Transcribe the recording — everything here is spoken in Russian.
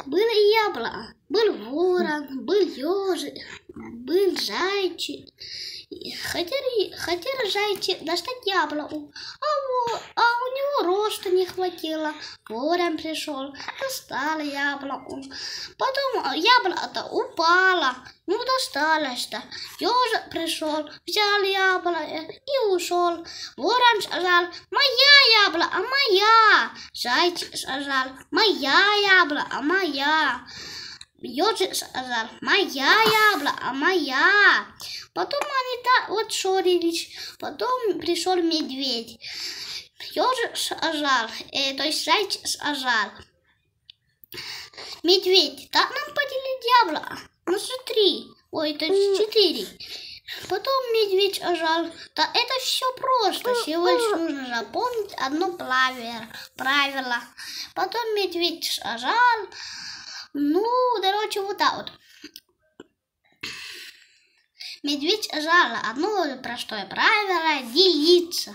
Было яблоко, был ворон, был ежик, был зайчик. Хотели зайчик достать яблоко, а у него роста не хватило. Ворон пришел, достал яблоко. Потом яблоко-то упало, ну досталось-то. Ежик пришел, взял яблоко и ушел. Ворон сказал: моя яблоко, моя. Зайчик сказал: моя яблоко, моя. Ежик сказал: моя яблоко, моя. Потом они так вот ссорились. Потом пришел медведь. Ежик сказал, то есть зайчик сказал: медведь, так нам поделить яблоко на 3, то есть 4. Потом медведь сказал: да это все просто, всего лишь нужно запомнить одно правило. Потом медведь сказал, короче, вот так вот. Медведь сказал одно простое правило — делиться.